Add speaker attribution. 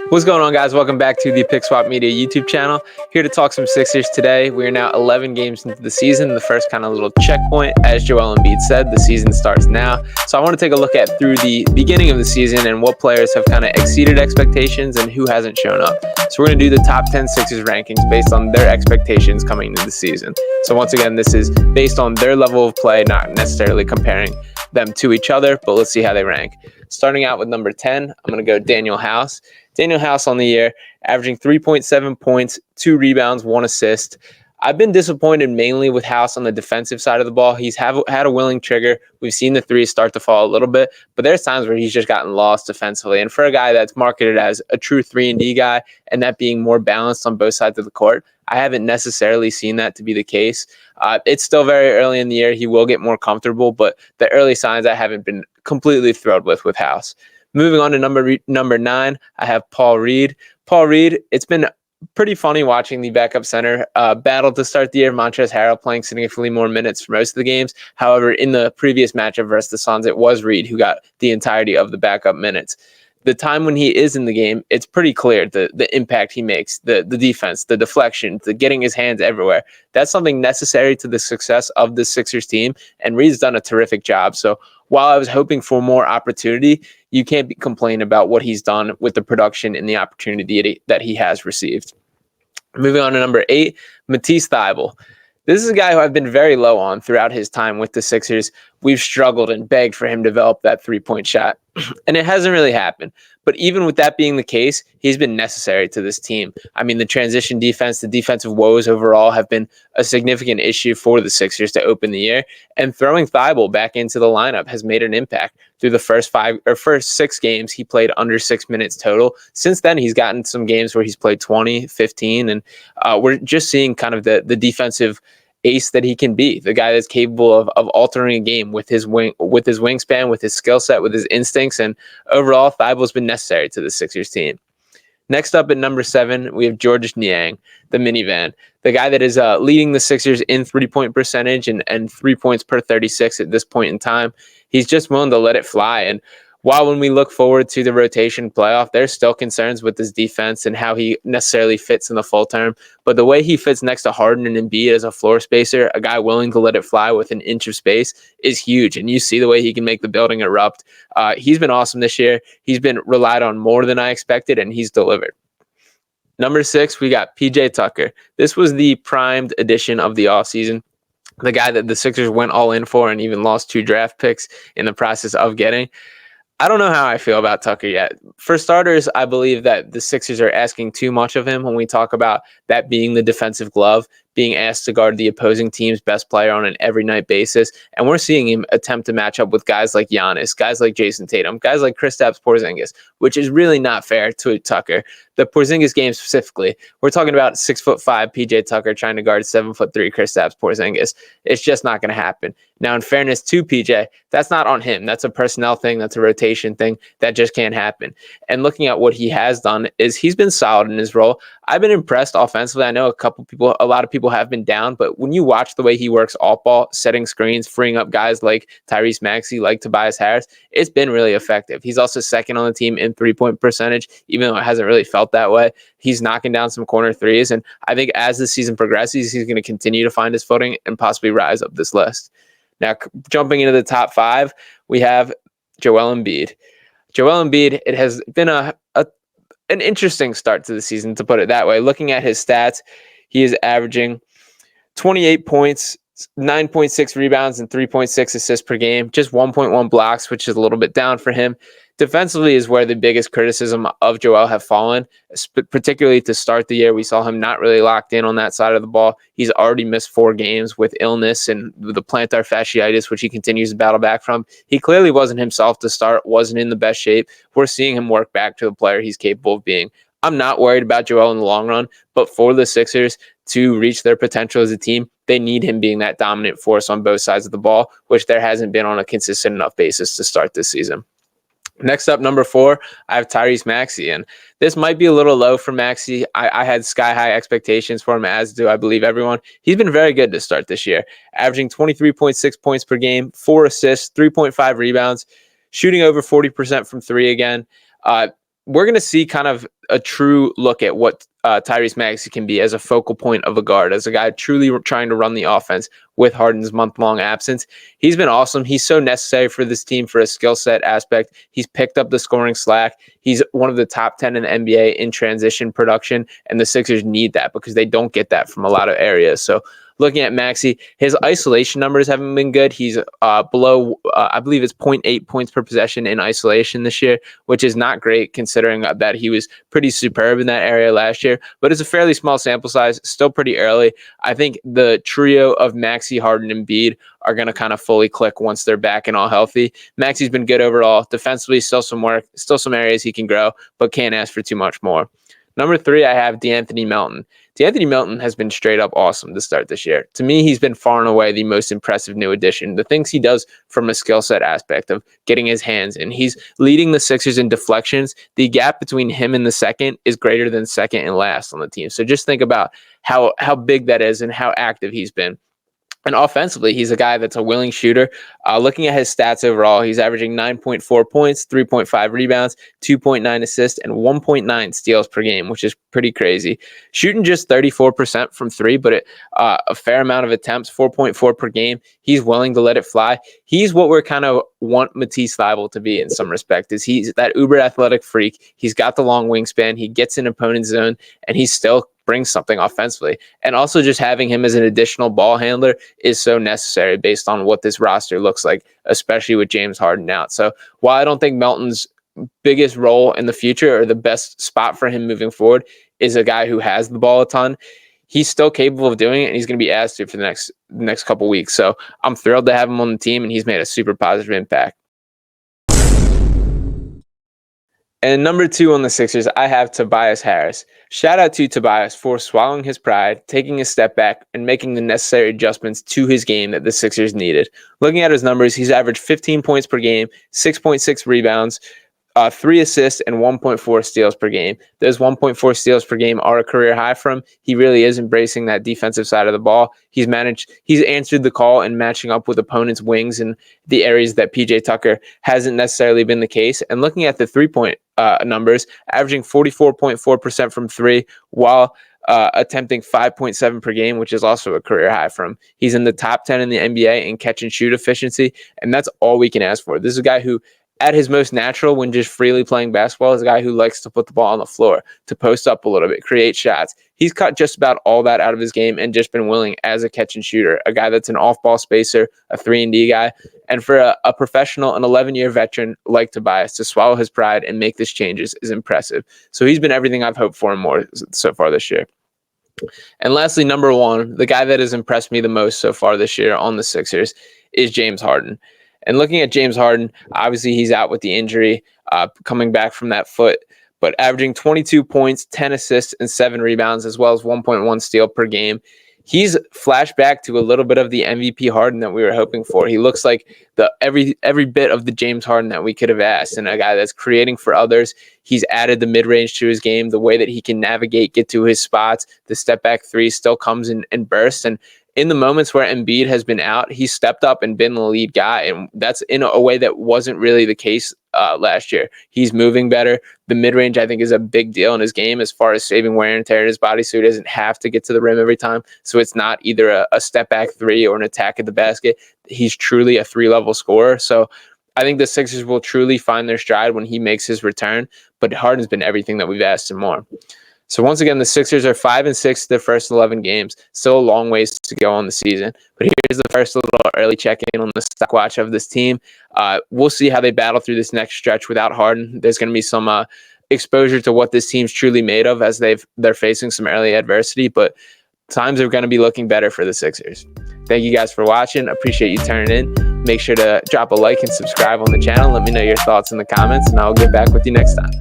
Speaker 1: What's going on, guys? Welcome back to the Pick Swap Media YouTube channel. Here to talk some Sixers today. We are now 11 games into the season, the first kind of little checkpoint. As Joel Embiid said, the season starts now. So I want to take a look at through the beginning of the season and what players have kind of exceeded expectations and who hasn't shown up. So we're going to do the top 10 Sixers rankings based on their expectations coming into the season. So once again, this is based on their level of play, not necessarily comparing them to each other, but let's see how they rank. Starting out with number 10, I'm going to go Danuel House. Danuel House on the year, averaging 3.7 points, 2 rebounds, 1 assist. I've been disappointed mainly with House on the defensive side of the ball. He's had a willing trigger. We've seen the threes start to fall a little bit, but there's times where he's just gotten lost defensively. And for a guy that's marketed as a true 3-and-D guy and that being more balanced on both sides of the court, I haven't necessarily seen that to be the case. It's still very early in the year. He will get more comfortable, but the early signs I haven't been completely thrilled with House. Moving on to number 9, I have Paul Reed. Paul Reed, it's been pretty funny watching the backup center battle to start the year. Montrezl Harrell playing significantly more minutes for most of the games. However, in the previous matchup versus the Suns, it was Reed who got the entirety of the backup minutes. The time when he is in the game, it's pretty clear the impact he makes, the defense, the deflection, the getting his hands everywhere. That's something necessary to the success of the Sixers team, and Reed's done a terrific job. So while I was hoping for more opportunity, you can't complain about what he's done with the production and the opportunity that he has received. Moving on to number 8, Matisse THYBULLE. This is a guy who I've been very low on throughout his time with the Sixers. We've struggled and begged for him to develop that three-point shot, and it hasn't really happened. But even with that being the case, he's been necessary to this team. I mean, the transition defense, the defensive woes overall have been a significant issue for the Sixers to open the year, and throwing THYBULLE back into the lineup has made an impact. Through the first 6 games, he played under 6 minutes total. Since then, he's gotten some games where he's played 20, 15, and we're just seeing kind of the defensive ace that he can be, the guy that's capable of altering a game with his wingspan, with his skill set, with his instincts, and overall, THYBULLE's been necessary to the Sixers team. Next up at number 7, we have Georges Niang, the minivan, the guy that is leading the Sixers in three-point percentage and 3 points per 36 at this point in time. He's just willing to let it fly. And while when we look forward to the rotation playoff, there's still concerns with his defense and how he necessarily fits in the full term. But the way he fits next to Harden and Embiid as a floor spacer, a guy willing to let it fly with an inch of space, is huge. And you see the way he can make the building erupt. He's been awesome this year. He's been relied on more than I expected, and he's delivered. Number 6, we got PJ Tucker. This was the primed addition of the offseason. The guy that the Sixers went all in for and even lost 2 draft picks in the process of getting. I don't know how I feel about Tucker yet. For starters, I believe that the Sixers are asking too much of him when we talk about that being the defensive glove, being asked to guard the opposing team's best player on an every night basis. And we're seeing him attempt to match up with guys like Giannis, guys like Jason Tatum, guys like Kristaps Porzingis, which is really not fair to Tucker. The Porzingis game specifically, we're talking about 6'5" PJ Tucker trying to guard 7'3" Kristaps Porzingis. It's just not going to happen. Now, in fairness to PJ, that's not on him. That's a personnel thing. That's a rotation thing. That just can't happen. And looking at what he has done is he's been solid in his role. I've been impressed offensively. I know a lot of people have been down, but when you watch the way he works off ball, setting screens, freeing up guys like TYRESE, MAXEY, like Tobias Harris, it's been really effective. He's also second on the team in three-point percentage, even though it hasn't really felt that way. He's knocking down some corner threes, and I think as the season progresses, he's going to continue to find his footing and possibly rise up this list. Now, jumping into the top 5, we have Joel Embiid. Joel Embiid, it has been an interesting start to the season, to put it that way. Looking at his stats, he is averaging 28 points, 9.6 rebounds, and 3.6 assists per game, just 1.1 blocks, which is a little bit down for him. Defensively is where the biggest criticism of Joel have fallen, particularly to start the year. We saw him not really locked in on that side of the ball. He's already missed 4 games with illness and the plantar fasciitis, which he continues to battle back from. He clearly wasn't himself to start, wasn't in the best shape. We're seeing him work back to the player he's capable of being. I'm not worried about Joel in the long run, but for the Sixers to reach their potential as a team, they need him being that dominant force on both sides of the ball, which there hasn't been on a consistent enough basis to start this season. Next up, number 4, I have Tyrese Maxey, and this might be a little low for Maxey. I had sky-high expectations for him, as do, I believe, everyone. He's been very good to start this year, averaging 23.6 points per game, 4 assists, 3.5 rebounds, shooting over 40% from 3 again. we're going to see kind of a true look at what TYRESE Maxey can be as a focal point of a guard, as a guy truly trying to run the offense with Harden's month-long absence. He's been awesome. He's so necessary for this team for a skill set aspect. He's picked up the scoring slack. He's one of the top 10 in the NBA in transition production, and the Sixers need that because they don't get that from a lot of areas. So looking at Maxey, his isolation numbers haven't been good. He's below, I believe it's 0.8 points per possession in isolation this year, which is not great considering that he was pretty superb in that area last year. But it's a fairly small sample size, still pretty early. I think the trio of Maxey, Harden, and Embiid are going to kind of fully click once they're back and all healthy. Maxey's been good overall. Defensively, still some work, still some areas he can grow, but can't ask for too much more. Number 3, I have De'Anthony Melton. De'Anthony Melton has been straight up awesome to start this year. To me, he's been far and away the most impressive new addition. The things he does from a skill set aspect of getting his hands in. He's leading the Sixers in deflections. The gap between him and the second is greater than second and last on the team. So just think about how big that is and how active he's been. And offensively, he's a guy that's a willing shooter. Looking at his stats overall, he's averaging 9.4 points, 3.5 rebounds, 2.9 assists, and 1.9 steals per game, which is pretty crazy. Shooting just 34% from 3, but a fair amount of attempts, 4.4 per game. He's willing to let it fly. He's what we're kind of want Matisse Thybulle to be in some respect. Is he's that uber athletic freak. He's got the long wingspan. He gets in opponent's zone, and he's still brings something offensively. And also just having him as an additional ball handler is so necessary based on what this roster looks like, especially with James Harden out. So while I don't think Melton's biggest role in the future or the best spot for him moving forward is a guy who has the ball a ton, he's still capable of doing it, and he's going to be asked to for the next couple weeks. So I'm thrilled to have him on the team, and he's made a super positive impact. And number 2 on the Sixers, I have Tobias Harris. Shout out to Tobias for swallowing his pride, taking a step back, and making the necessary adjustments to his game that the Sixers needed. Looking at his numbers, he's averaged 15 points per game, 6.6 rebounds, 3 assists, and 1.4 steals per game. Those 1.4 steals per game are a career high for him. He really is embracing that defensive side of the ball. He's answered the call and matching up with opponents' wings in the areas that PJ Tucker hasn't necessarily been the case. And looking at the 3-point numbers, averaging 44.4% from 3 while attempting 5.7 per game, which is also a career high for him. He's in the top 10 in the NBA in catch and shoot efficiency, and that's all we can ask for. This is a guy who, at his most natural when just freely playing basketball, is a guy who likes to put the ball on the floor, to post up a little bit, create shots. He's cut just about all that out of his game and just been willing as a catch and shooter, a guy that's an off-ball spacer, a 3-and-D guy. And for a professional, an 11-year veteran like Tobias to swallow his pride and make these changes is impressive. So he's been everything I've hoped for and more so far this year. And lastly, number 1, the guy that has impressed me the most so far this year on the Sixers is James Harden. And looking at James Harden, obviously he's out with the injury, coming back from that foot, but averaging 22 points, 10 assists, and 7 rebounds, as well as 1.1 steal per game. He's flashed back to a little bit of the MVP Harden that we were hoping for. He looks like every bit of the James Harden that we could have asked, and a guy that's creating for others. He's added the mid-range to his game, the way that he can navigate, get to his spots. The step-back 3 still comes in and bursts, and in the moments where Embiid has been out, he stepped up and been the lead guy, and that's in a way that wasn't really the case last year. He's moving better. The mid-range, I think, is a big deal in his game as far as saving wear and tear in his body, so he doesn't have to get to the rim every time. So it's not either a step-back 3 or an attack at the basket. He's truly a 3-level scorer. So I think the Sixers will truly find their stride when he makes his return, but Harden's been everything that we've asked and more. So once again, the Sixers are 5-6 their first 11 games. Still a long ways to go on the season. But here's the first little early check-in on the stock watch of this team. We'll see how they battle through this next stretch without Harden. There's going to be some exposure to what this team's truly made of as they're facing some early adversity. But times are going to be looking better for the Sixers. Thank you guys for watching. Appreciate you turning in. Make sure to drop a like and subscribe on the channel. Let me know your thoughts in the comments, and I'll get back with you next time.